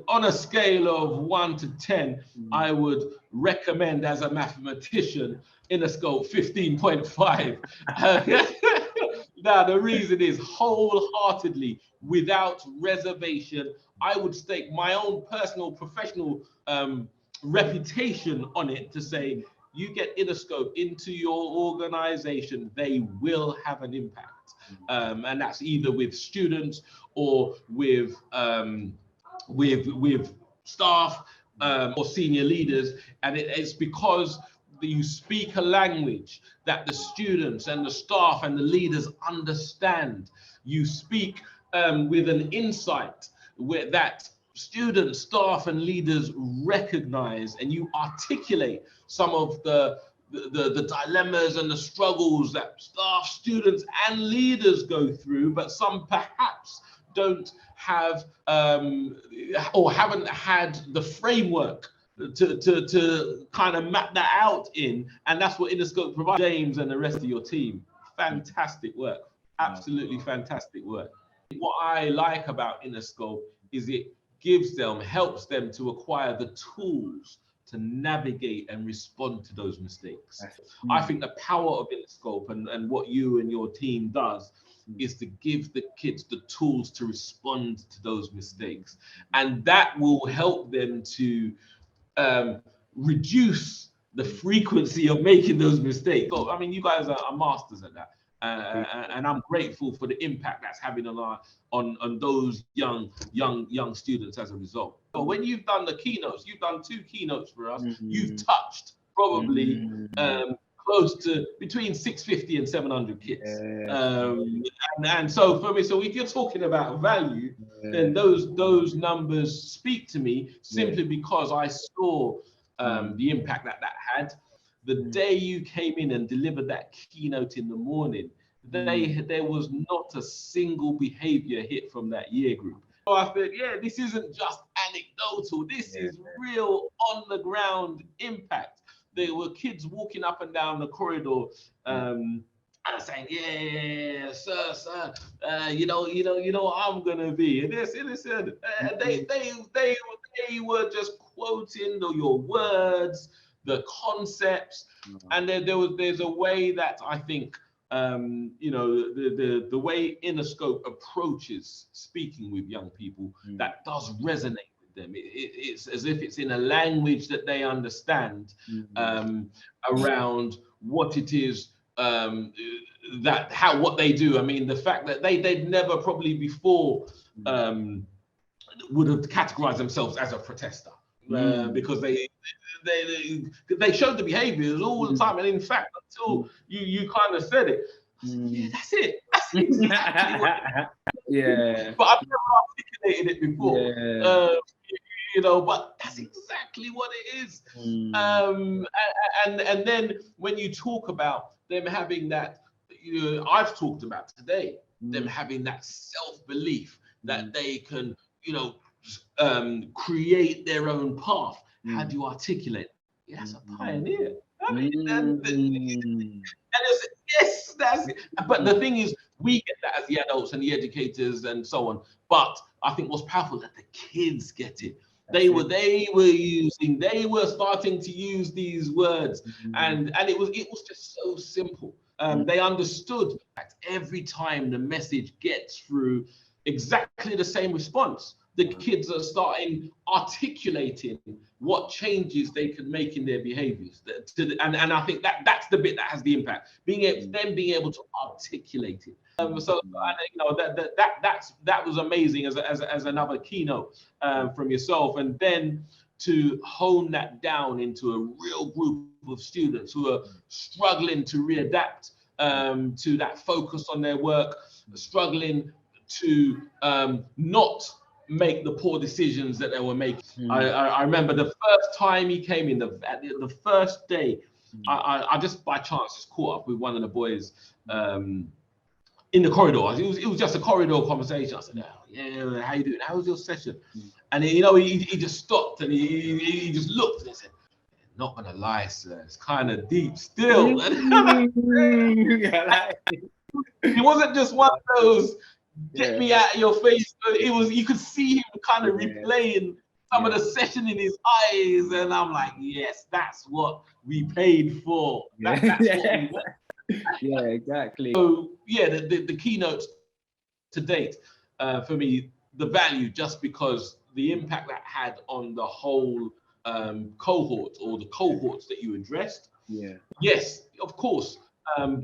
on a scale of 1 to 10, I would recommend as a mathematician Innerscope 15.5. Now, the reason is wholeheartedly, without reservation, I would stake my own personal, professional reputation on it to say, you get Innerscope into your organization, they will have an impact. And that's either with students or with staff or senior leaders. And it's because you speak a language that the students and the staff and the leaders understand. You speak with an insight that students, staff, and leaders recognize, and you articulate some of the dilemmas and the struggles that staff, students, and leaders go through, but some perhaps don't have or haven't had the framework to kind of map that out in, and that's what Innerscope provides. James and the rest of your team, fantastic work, absolutely fantastic work. What I like about Innerscope is it helps them to acquire the tools to navigate and respond to those mistakes. I think the power of Innerscope and what you and your team does is to give the kids the tools to respond to those mistakes. And that will help them to reduce the frequency of making those mistakes. So, I mean, you guys are masters at that. And I'm grateful for the impact that's having on those young students as a result. But when you've done the keynotes, you've done 2 keynotes for us. You've touched probably close to between 650 and 700 kids. And so for me, so if you're talking about value, then those numbers speak to me simply because I saw the impact that had. The day you came in and delivered that keynote in the morning, there was not a single behavior hit from that year group. So I thought, yeah, this isn't just anecdotal. This is real on the ground impact. There were kids walking up and down the corridor and saying, yeah, sir, you know what I'm gonna be. And they were just quoting your words, the concepts, and there's a way that I think the way Innerscope approaches speaking with young people that does resonate with them. It's as if it's in a language that they understand around what it is what they do. I mean, the fact that they'd never probably before would have categorized themselves as a protester because they showed the behaviors all the time, and in fact, until you kind of said it, yeah, that's it. That's exactly what but I've never articulated it before. But that's exactly what it is. And then when you talk about them having that, I've talked about today, them having that self-belief that they can, create their own path. How do you articulate? Yeah, that's a pioneer. I mean, yes, that's it. But the thing is, we get that as the adults and the educators and so on. But I think what's powerful is that the kids get it. They were starting to use these words, and it was just so simple. They understood that every time the message gets through, exactly the same response. The kids are starting articulating what changes they can make in their behaviors. And I think that's the bit that has the impact. Being able to articulate it. That was amazing as another keynote from yourself, and then to hone that down into a real group of students who are struggling to readapt to that focus on their work, struggling to not make the poor decisions that they were making. I remember the first time he came in, the first day, I just by chance just caught up with one of the boys in the corridor. It was just a corridor conversation. I said, "Oh, yeah, how you doing? How was your session?" And he just stopped and he just looked and he said, "Not gonna lie, sir, it's kind of deep still." It wasn't just one of those get me out of your face. It was, you could see him kind of replaying some of the session in his eyes, and I'm like, yes, that's what we paid for. That's what we want. Yeah, exactly. So yeah, the keynotes to date, for me, the value, just because the impact that had on the whole cohort, or the cohorts that you addressed. Yeah. Yes, of course,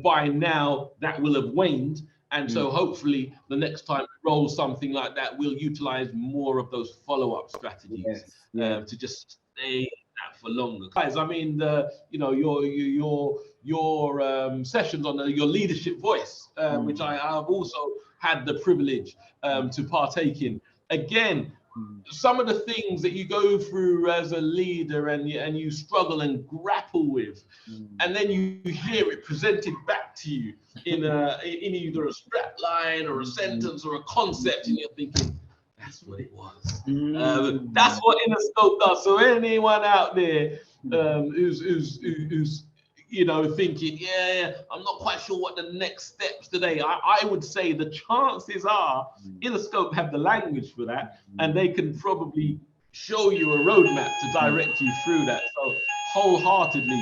by now that will have waned. And so hopefully the next time we roll something like that, we'll utilize more of those follow-up strategies, Yes. Yeah. to just stay in that for longer. Guys, I mean, your sessions on your leadership voice, which I've also had the privilege to partake in. Again, some of the things that you go through as a leader, and you struggle and grapple with, and then you hear it presented back to you in either a strap line or a sentence or a concept, and you're thinking, that's what it was. That's what Innerscope does. So anyone out there who's thinking, yeah, I'm not quite sure what the next steps today. I would say the chances are Innerscope have the language for that, and they can probably show you a roadmap to direct you through that. So wholeheartedly